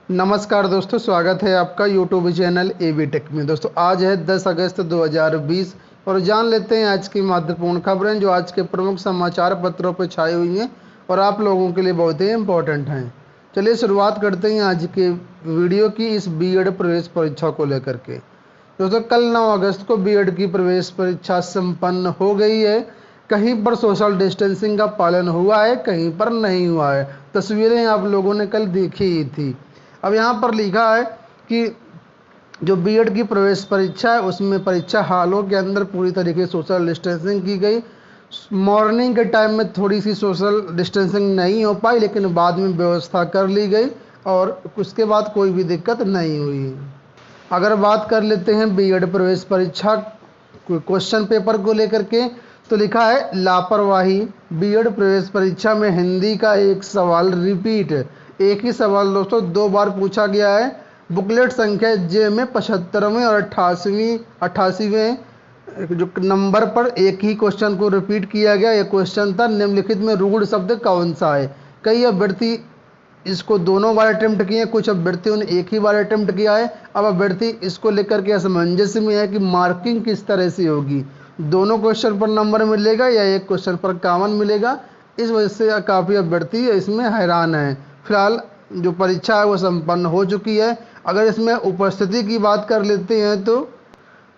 नमस्कार दोस्तों, स्वागत है आपका यूट्यूब चैनल एबी टेक में। दोस्तों आज है 10 अगस्त 2020 और जान लेते हैं आज की महत्वपूर्ण खबरें जो आज के प्रमुख समाचार पत्रों पर छाई हुई हैं और आप लोगों के लिए बहुत ही इम्पोर्टेंट हैं। चलिए शुरुआत करते हैं आज के वीडियो की इस बीएड प्रवेश परीक्षा को लेकर के। दोस्तों कल 9 अगस्त को बीएड की प्रवेश परीक्षा संपन्न हो गई है। कहीं पर सोशल डिस्टेंसिंग का पालन हुआ है, कहीं पर नहीं हुआ है। तस्वीरें आप लोगों ने कल देखी ही थी। अब यहाँ पर लिखा है कि जो बीएड की प्रवेश परीक्षा है उसमें परीक्षा हॉलों के अंदर पूरी तरीके से सोशल डिस्टेंसिंग की गई। मॉर्निंग के टाइम में थोड़ी सी सोशल डिस्टेंसिंग नहीं हो पाई, लेकिन बाद में व्यवस्था कर ली गई और उसके बाद कोई भी दिक्कत नहीं हुई। अगर बात कर लेते हैं बीएड प्रवेश परीक्षा क्वेश्चन पेपर को लेकर के, तो लिखा है लापरवाही, बीएड प्रवेश परीक्षा में हिंदी का एक सवाल रिपीट। एक ही सवाल दोस्तों 2 बार पूछा गया है। बुकलेट संख्या जे में 75वें और 88वें जो नंबर पर एक ही क्वेश्चन को रिपीट किया गया। यह क्वेश्चन था निम्नलिखित में रूढ़ शब्द कौन सा है। कई अभ्यर्थी इसको दोनों बार अटेम्प्ट किए हैं, कुछ अभ्यर्थियों ने एक ही बार अटेम्प्ट किया है। अब अभ्यर्थी इसको लेकर के असमंजस में है कि मार्किंग किस तरह से होगी, दोनों क्वेश्चन पर नंबर मिलेगा या एक क्वेश्चन पर कॉमन मिलेगा। इस वजह से काफ़ी अभ्यर्थी इसमें हैरान है। फिलहाल जो परीक्षा है वो संपन्न हो चुकी है। अगर इसमें उपस्थिति की बात कर लेते हैं तो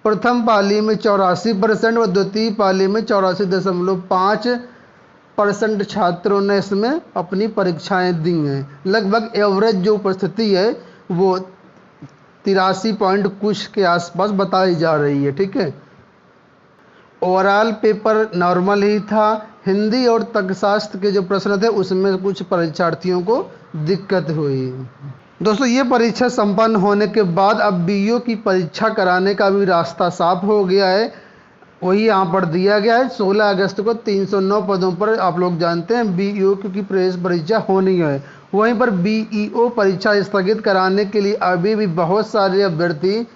प्रथम पाली में 84% व द्वितीय पाली में 84.5% छात्रों ने इसमें अपनी परीक्षाएं दी हैं। लगभग एवरेज जो उपस्थिति है वो 83 पॉइंट कुछ के आसपास बताई जा रही है। ठीक है, ओवरऑल पेपर नॉर्मल ही था। हिंदी और तर्कशास्त्र के जो प्रश्न थे उसमें कुछ परीक्षार्थियों को दिक्कत हुई। दोस्तों ये परीक्षा संपन्न होने के बाद अब बीईओ की परीक्षा कराने का भी रास्ता साफ हो गया है। वही यहाँ पर दिया गया है। 16 अगस्त को 309 पदों पर आप लोग जानते हैं बीईओ की प्रवेश परीक्षा होनी है। वहीं पर बीईओ परीक्षा स्थगित कराने के लिए अभी भी बहुत सारे अभ्यर्थी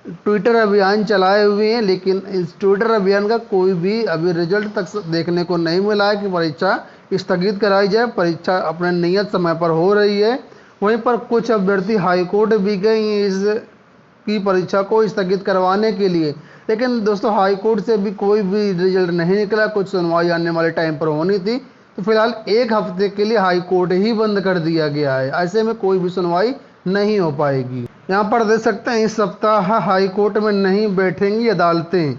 ट्विटर अभियान चलाए हुए हैं, लेकिन इस ट्विटर अभियान का कोई भी अभी रिजल्ट तक देखने को नहीं मिला है कि परीक्षा स्थगित कराई जाए। परीक्षा अपने नियत समय पर हो रही है। वहीं पर कुछ अभ्यर्थी हाईकोर्ट भी गए हैं इस की परीक्षा को स्थगित करवाने के लिए, लेकिन दोस्तों हाईकोर्ट से भी कोई भी रिजल्ट नहीं निकला। कुछ सुनवाई आने वाले टाइम पर होनी थी, तो फिलहाल 1 हफ्ते के लिए हाईकोर्ट ही बंद कर दिया गया है। ऐसे में कोई भी सुनवाई नहीं हो पाएगी। यहाँ पर देख सकते हैं इस सप्ताह हाईकोर्ट में नहीं बैठेंगी अदालतें।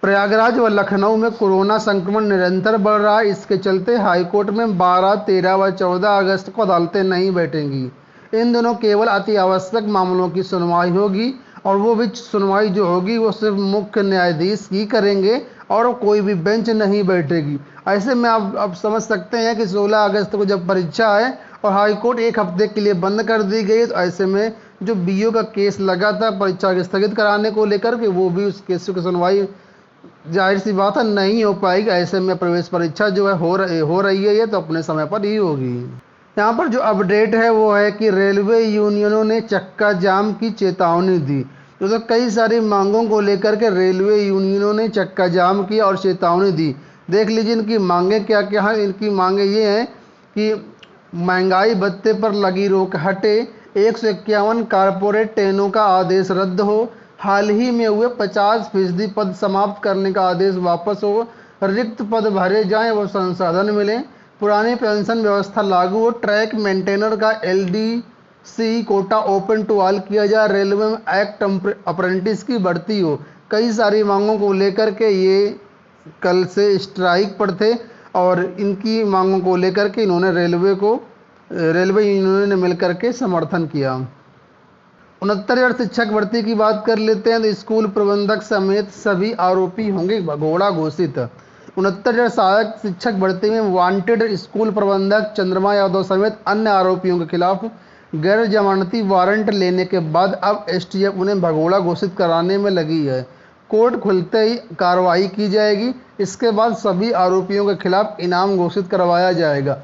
प्रयागराज व लखनऊ में कोरोना संक्रमण निरंतर बढ़ रहा है। इसके चलते हाईकोर्ट में 12, 13 व 14 अगस्त को अदालतें नहीं बैठेंगी। इन दिनों केवल अति आवश्यक मामलों की सुनवाई होगी और वो भी सुनवाई जो होगी वो सिर्फ मुख्य न्यायाधीश ही करेंगे और कोई भी बेंच नहीं बैठेगी। ऐसे में आप अब समझ सकते हैं कि 16 अगस्त को जब परीक्षा है और हाईकोर्ट 1 हफ्ते के लिए बंद कर दी गई, तो ऐसे में जो बीईओ का केस लगा था परीक्षा को स्थगित कराने को लेकर के, वो भी उस केस की सुनवाई जाहिर सी बात है नहीं हो पाएगी। ऐसे में प्रवेश परीक्षा जो है हो रही है ये तो अपने समय पर ही होगी। यहाँ पर जो अपडेट है वो है कि रेलवे यूनियनों ने चक्का जाम की चेतावनी दी। तो कई सारी मांगों को लेकर के रेलवे यूनियनों ने चक्का जाम किया और चेतावनी दी। देख लीजिए इनकी मांगे क्या क्या हैं। इनकी मांगे ये हैं कि महंगाई भत्ते पर लगी रोक हटे, 151 कारपोरेट ट्रेनों का आदेश रद्द हो, हाल ही में हुए 50% पद समाप्त करने का आदेश वापस हो, रिक्त पद भरे जाएं व संसाधन मिलें, पुरानी पेंशन व्यवस्था लागू हो, ट्रैक मेंटेनर का LDC quota open to all किया जाए, रेलवे में एक्ट अप्रेंटिस की भर्ती हो। कई सारी मांगों को लेकर के ये कल से स्ट्राइक पर थे और इनकी मांगों को लेकर के इन्होंने रेलवे यूनियन ने मिलकर के समर्थन किया। 69,000 शिक्षक भर्ती की बात कर लेते हैं तो स्कूल प्रबंधक समेत सभी आरोपी होंगे भगोड़ा घोषित। 69,000 सहायक शिक्षक भर्ती में वांटेड स्कूल प्रबंधक चंद्रमा यादव समेत अन्य आरोपियों के खिलाफ गैर जमानती वारंट लेने के बाद अब एसटीएफ उन्हें भगोड़ा घोषित कराने में लगी है। कोर्ट खुलते ही कार्रवाई की जाएगी। इसके बाद सभी आरोपियों के खिलाफ इनाम घोषित करवाया जाएगा।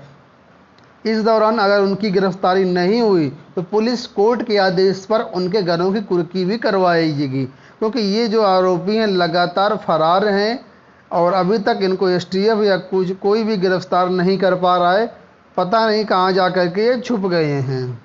इस दौरान अगर उनकी गिरफ्तारी नहीं हुई तो पुलिस कोर्ट के आदेश पर उनके घरों की कुर्की भी करवाएगी, क्योंकि ये जो आरोपी हैं लगातार फरार हैं और अभी तक इनको एसटीएफ या कोई भी गिरफ्तार नहीं कर पा रहा है। पता नहीं कहाँ जा कर के ये छुप गए हैं।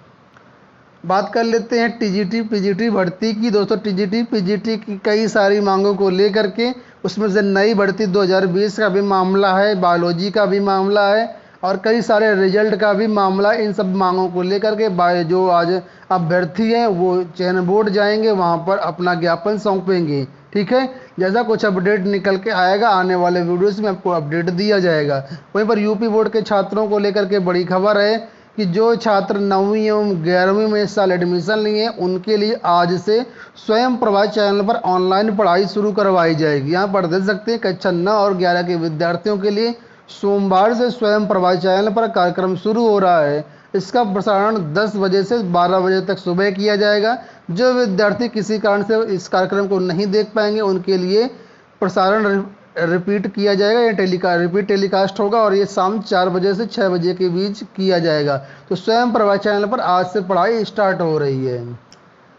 बात कर लेते हैं टीजीटी पीजीटी भर्ती की। दोस्तों टीजीटी पीजीटी की कई सारी मांगों को लेकर के उसमें से नई भर्ती 2020 का भी मामला है, बायोलॉजी का भी मामला है और कई सारे रिजल्ट का भी मामला है। इन सब मांगों को लेकर के जो आज अभ्यर्थी हैं वो चयन बोर्ड जाएंगे, वहाँ पर अपना ज्ञापन सौंपेंगे। ठीक है, जैसा कुछ अपडेट निकल के आएगा आने वाले वीडियोस में आपको अपडेट दिया जाएगा। वहीं पर यूपी बोर्ड के छात्रों को लेकर के बड़ी खबर है कि जो छात्र 9वीं एवं 11वीं में इस साल एडमिशन लिए हैं उनके लिए आज से स्वयं प्रभा चैनल पर ऑनलाइन पढ़ाई शुरू करवाई जाएगी। यहाँ पर देख सकते हैं कक्षा 9 और 11 के विद्यार्थियों के लिए सोमवार से स्वयं प्रभा चैनल पर कार्यक्रम शुरू हो रहा है। इसका प्रसारण 10 बजे से 12 बजे तक सुबह किया जाएगा। जो विद्यार्थी किसी कारण से इस कार्यक्रम को नहीं देख पाएंगे उनके लिए प्रसारण रिपीट किया जाएगा या रिपीट टेलीकास्ट होगा और ये शाम 4 बजे से 6 बजे के बीच किया जाएगा। तो स्वयं प्रभा चैनल पर आज से पढ़ाई स्टार्ट हो रही है।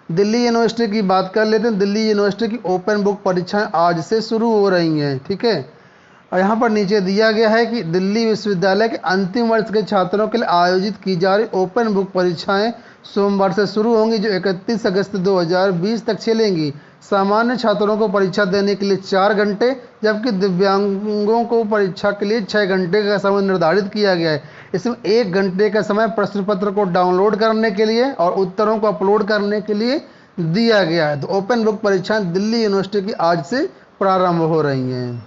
दिल्ली यूनिवर्सिटी की बात कर लेते हैं। दिल्ली यूनिवर्सिटी की ओपन बुक परीक्षाएं आज से शुरू हो रही हैं। ठीक है, और यहाँ पर नीचे दिया गया है कि दिल्ली विश्वविद्यालय के अंतिम वर्ष के छात्रों के लिए आयोजित की जा रही ओपन बुक परीक्षाएं सोमवार से शुरू होंगी जो 31 अगस्त 2020 तक चलेंगी। सामान्य छात्रों को परीक्षा देने के लिए 4 घंटे जबकि दिव्यांगों को परीक्षा के लिए 6 घंटे का समय निर्धारित किया गया है। इसमें 1 घंटे का समय प्रश्न पत्र को डाउनलोड करने के लिए और उत्तरों को अपलोड करने के लिए दिया गया है। तो ओपन बुक परीक्षाएं दिल्ली यूनिवर्सिटी की आज से प्रारंभ हो रही हैं।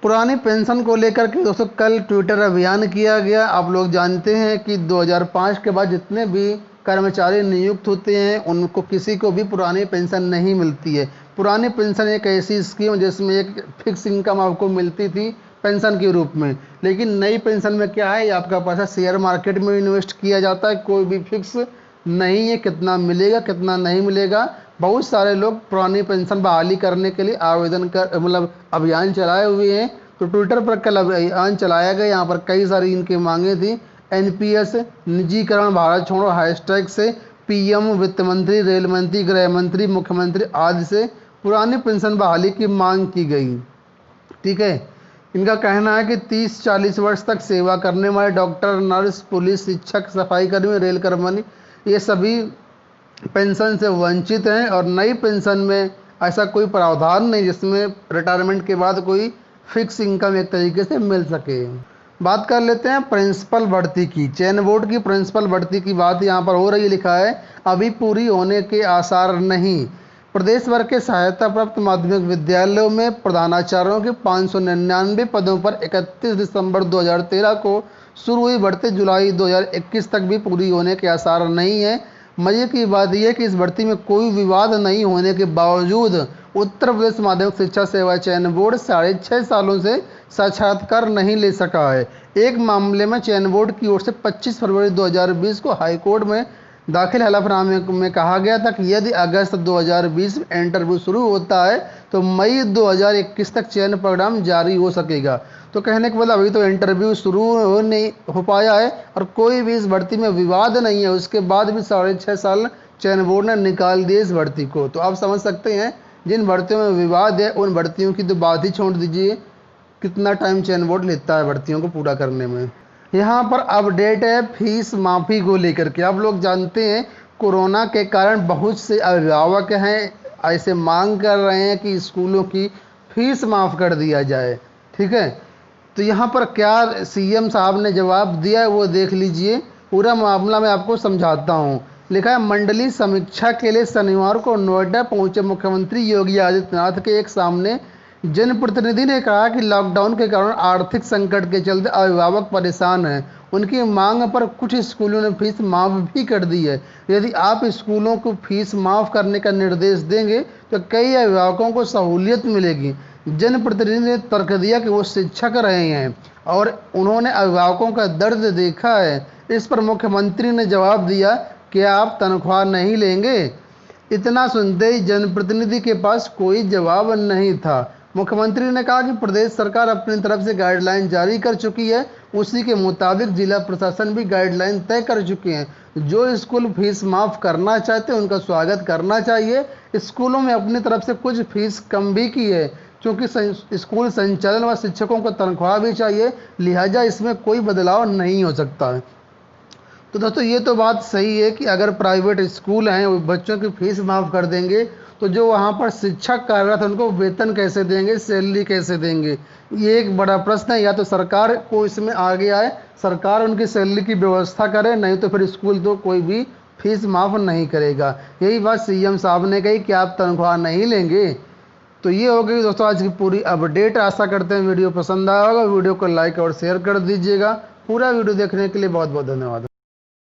पुरानी पेंशन को लेकर के दोस्तों कल ट्विटर अभियान किया गया। आप लोग जानते हैं कि 2005 के बाद जितने भी कर्मचारी नियुक्त होते हैं उनको किसी को भी पुरानी पेंशन नहीं मिलती है। पुरानी पेंशन एक ऐसी स्कीम जिसमें एक फिक्स इनकम आपको मिलती थी पेंशन के रूप में, लेकिन नई पेंशन में क्या है, आपका पैसा शेयर मार्केट में इन्वेस्ट किया जाता है। कोई भी फिक्स नहीं है कितना मिलेगा कितना नहीं मिलेगा। बहुत सारे लोग पुरानी पेंशन बहाली करने के लिए आवेदन कर अभियान चलाए हुए हैं। तो ट्विटर पर कल अभियान चलाया गया। यहाँ पर कई सारी इनकी मांगें थी। एनपीएस, निजीकरण, भारत छोड़ो हैशटैग से पीएम, वित्त मंत्री, रेल मंत्री, गृह मंत्री, मुख्यमंत्री आदि से पुरानी पेंशन बहाली की मांग की गई। ठीक है, इनका कहना है कि 30-40 वर्ष तक सेवा करने वाले डॉक्टर, नर्स, पुलिस, शिक्षक, सफाई कर्मी, रेल कर्मचारी ये सभी पेंशन से वंचित हैं और नई पेंशन में ऐसा कोई प्रावधान नहीं जिसमें रिटायरमेंट के बाद कोई फिक्स इनकम एक तरीके से मिल सके। बात कर लेते हैं प्रिंसिपल भर्ती की। चयन बोर्ड की प्रिंसिपल भर्ती की बात यहाँ पर हो रही है। लिखा है अभी पूरी होने के आसार नहीं। प्रदेश भर के सहायता प्राप्त माध्यमिक विद्यालयों में प्रधानाचार्यों के 599 पदों पर 31 दिसंबर 2013 को शुरू हुई भर्ती जुलाई 2021 तक भी पूरी होने के आसार नहीं है। मजे की बात यह है कि इस भर्ती में कोई विवाद नहीं होने के बावजूद उत्तर प्रदेश माध्यमिक शिक्षा सेवा चयन बोर्ड 6.5 सालों से साक्षात्कार नहीं ले सका है। एक मामले में चयन बोर्ड की ओर से 25 फरवरी 2020 को हाईकोर्ट में दाखिल हलफनामे में कहा गया था कि यदि अगस्त 2020 में इंटरव्यू शुरू होता है तो मई 2021 तक चयन प्रोग्राम जारी हो सकेगा। तो कहने के मतलब अभी तो इंटरव्यू शुरू नहीं हो पाया है और कोई भी इस भर्ती में विवाद नहीं है। उसके बाद भी 6.5 साल चयन बोर्ड ने निकाल दिए इस भर्ती को। तो आप समझ सकते हैं जिन भर्तियों में विवाद है उन भर्तियों की तो बात ही छोड़ दीजिए, कितना टाइम चयन बोर्ड लेता है भर्तियों को पूरा करने में। यहाँ पर अपडेट है फीस माफ़ी को लेकर के। आप लोग जानते हैं कोरोना के कारण बहुत से अभिभावक हैं ऐसे मांग कर रहे हैं कि स्कूलों की फीस माफ़ कर दिया जाए। ठीक है, तो यहाँ पर क्या सीएम साहब ने जवाब दिया है वो देख लीजिए। पूरा मामला मैं आपको समझाता हूँ। लिखा है मंडलीय समीक्षा के लिए शनिवार को नोएडा पहुंचे मुख्यमंत्री योगी आदित्यनाथ के एक सामने जनप्रतिनिधि ने कहा कि लॉकडाउन के कारण आर्थिक संकट के चलते अभिभावक परेशान हैं। उनकी मांग पर कुछ स्कूलों ने फीस माफ़ भी कर दी है। यदि आप स्कूलों को फीस माफ़ करने का निर्देश देंगे तो कई अभिभावकों को सहूलियत मिलेगी। जनप्रतिनिधि ने तर्क दिया कि वो शिक्षक रहे हैं और उन्होंने अभिभावकों का दर्द देखा है। इस पर मुख्यमंत्री ने जवाब दिया कि आप तनख्वाह नहीं लेंगे। इतना सुनते ही जनप्रतिनिधि के पास कोई जवाब नहीं था। मुख्यमंत्री ने कहा कि प्रदेश सरकार अपनी तरफ से गाइडलाइन जारी कर चुकी है, उसी के मुताबिक जिला प्रशासन भी गाइडलाइन तय कर चुके हैं। जो स्कूल फीस माफ़ करना चाहते हैं उनका स्वागत करना चाहिए। स्कूलों में अपनी तरफ से कुछ फीस कम भी की है क्योंकि स्कूल संचालन व शिक्षकों को तनख्वाह भी चाहिए, लिहाजा इसमें कोई बदलाव नहीं हो सकता है। तो दोस्तों ये तो बात सही है कि अगर प्राइवेट स्कूल हैं वो बच्चों की फीस माफ़ कर देंगे, तो जो वहाँ पर शिक्षक कार्यरत हैं उनको वेतन कैसे देंगे, सैलरी कैसे देंगे? ये एक बड़ा प्रश्न है। या तो सरकार को इसमें आगे आए, सरकार उनकी सैलरी की व्यवस्था करे, नहीं तो फिर स्कूल तो कोई भी फीस माफ़ नहीं करेगा। यही बात सीएम साहब ने कही कि आप तनख्वाह नहीं लेंगे। तो ये हो गई दोस्तों आज की पूरी अपडेट। आशा करते हैं वीडियो पसंद आया होगा। वीडियो को लाइक और शेयर कर दीजिएगा। पूरा वीडियो देखने के लिए बहुत बहुत धन्यवाद।